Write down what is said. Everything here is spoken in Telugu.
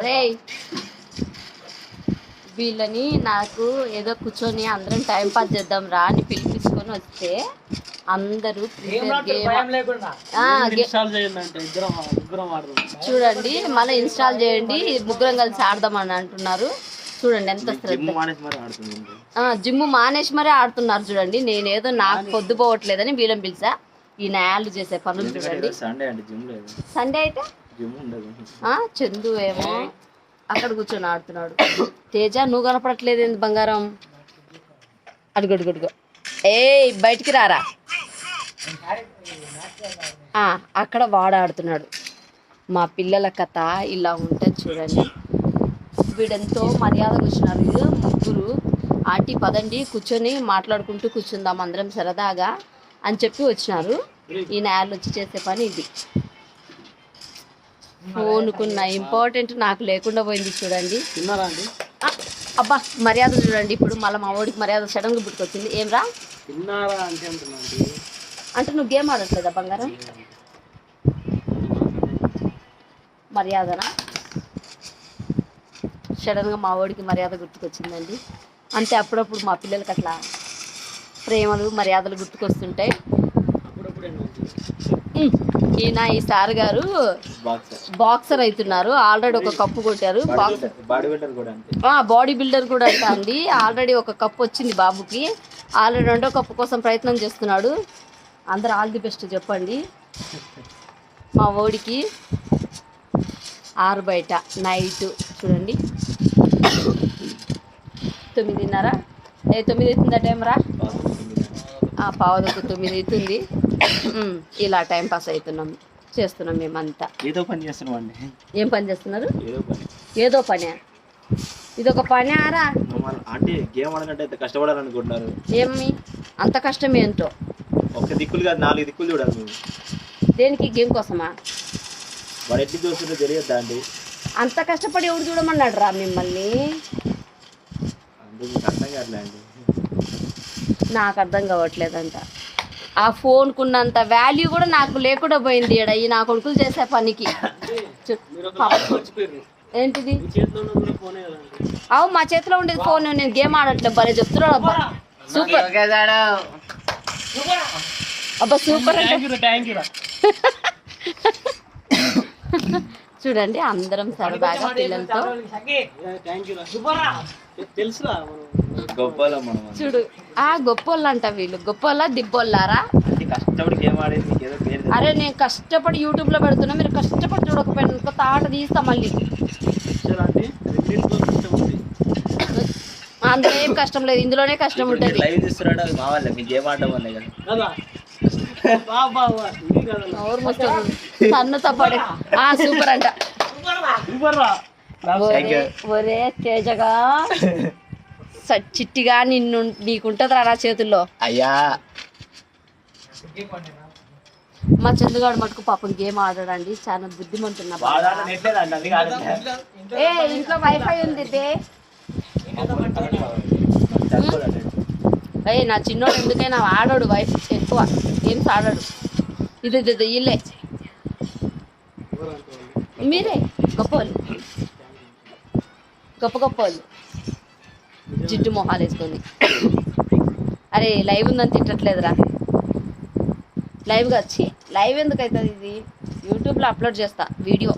రేయ్ వీళ్ళని నాకు ఏదో కూర్చొని అందరం టైం పాస్ చేద్దాం రా అని పిలిపించుకొని వస్తే అందరూ చూడండి మళ్ళీ ఇన్స్టాల్ చేయండి ముగ్గురం కలిసి ఆడదాం అని అంటున్నారు. చూడండి ఎంత జిమ్ మానేసి మరీ ఆడుతున్నారు. చూడండి నేనేదో నాకు పొద్దు పోవట్లేదని వీళ్ళని పిలిచా. ఈ న్యాయాలు చేసే పనులు చూడండి. సండే అయితే చందు ఏమో అక్కడ కూర్చొని ఆడుతున్నాడు. తేజ నువ్వు కనపడట్లేదు ఏంది బంగారం? అడుగడుగడుగు ఏ బయటికి రారా. అక్కడ వాడు ఆడుతున్నాడు. మా పిల్లల కథ ఇలా ఉంటుంది చూడండి. వీడెంతో మర్యాద కూర్చున్నారు. ముగ్గురు ఆంటీ పదండి కూర్చొని మాట్లాడుకుంటూ కూర్చుందాం అందరం సరదాగా అని చెప్పి వచ్చినారు. ఈ నేలు వచ్చి చేసే పని ఇది. ఫోనుకున్న ఇంపార్టెంట్ నాకు లేకుండా పోయింది చూడండి. అబ్బా మర్యాద చూడండి. ఇప్పుడు మళ్ళీ మా వాడికి మర్యాద సడన్గా పుట్టుకొచ్చింది. ఏం రా అంటే నువ్వు గేమ్ ఆడట్లేదా బంగారం? మర్యాదనా? సడన్గా మా వాడికి మర్యాద గుర్తుకొచ్చిందండి. అంతే అప్పుడప్పుడు మా పిల్లలకి అట్లా ప్రేమలు మర్యాదలు గుర్తుకొస్తుంటాయి. ఈయన ఈ సార్ గారు బాక్సర్ అవుతున్నారు. ఆల్రెడీ ఒక కప్పు కొట్టారు. బాడీ బిల్డర్ కూడా అంట అండి. ఆల్రెడీ ఒక కప్పు వచ్చింది బాబుకి. ఆల్రెడీ రెండో కప్పు కోసం ప్రయత్నం చేస్తున్నాడు. అందరు ఆల్ ది బెస్ట్ చెప్పండి. మా ఓడికి 6 బయట నైట్ చూడండి 9:30 9 అవుతుందా టైం రా? 8:45 అవుతుంది. ఇలా టైం పాస్ చేస్తున్నాం మేమంతా. ఏదో పని చేస్తున్నాం అండి. ఏం పని చేస్తున్నారు? ఏదో పని. ఇదొక పని ఆరా అంటే గేమ్ ఆడినట్టు కష్టపడాలనుకుంటున్నారు. ఏమి అంత కష్టం ఏంటో. ఒక దిక్కులు కాదు 4 దిక్కులు చూడాలి మేము. దేనికి? గేమ్ కోసమా? వాడు ఎట్టి చూస్తుందో తెలియద్దా అండి? అంత కష్టపడి ఎవడు చూడమన్నాడు రా మిమ్మల్ని? అందుకు అర్థం కావట్లే అండి. నాకు అర్థం కావట్లేదంట. ఆ ఫోన్కున్నంత వాల్యూ కూడా నాకు లేకుండా పోయింది. ఈ నా కొడుకులు చేసే పనికి. ఏంటిది? అవు మా చేతిలో ఉండేది ఫోన్. నేను గేమ్ ఆడట్లేదు. భలే చెప్తున్నాడు అబ్బా. సూపర్ అబ్బా సూపర్. చూడండి అందరం సరదాగా పిల్లలతో చూడు. గొప్పోళ్ళు అంట వీళ్ళు. గొప్పోళ్ళ దిబ్బోళ్ళారా? అరే నేను కష్టపడి యూట్యూబ్ లో పెడుతున్నా. మీరు కష్టపడి చూడకపోయినా కొత్త ఆట తీస్తా మళ్ళీ. అందులో ఏం కష్టం లేదు, ఇందులోనే కష్టం ఉంటుంది. సన్నుతో పడే సూపర్ అంట. ఒరే తేజగా చిట్టిగా నీకుంటది రా చేతుల్లో. అయ్యా మా చందుగాడు మటుకు పాపం గేమ్ ఆడాడండి. చాలా బుద్ధిమంతున్నా. ఇంట్లో వైఫై ఉంది. నా చిన్నోడు ఎందుకైనా ఆడాడు. వైఫ్ ఎక్కువ గేమ్స్ ఆడాడు. ఇది ఇల్లే మీరే గొప్పవాళ్ళు. గొప్ప వాళ్ళు జిడ్డు మొహాలు వేసుకొని. అరే లైవ్ ఉందని తిట్టట్లేదురా. లైవ్గా వచ్చి లైవ్ ఎందుకు అవుతుంది? ఇది యూట్యూబ్లో అప్లోడ్ చేస్తా వీడియో.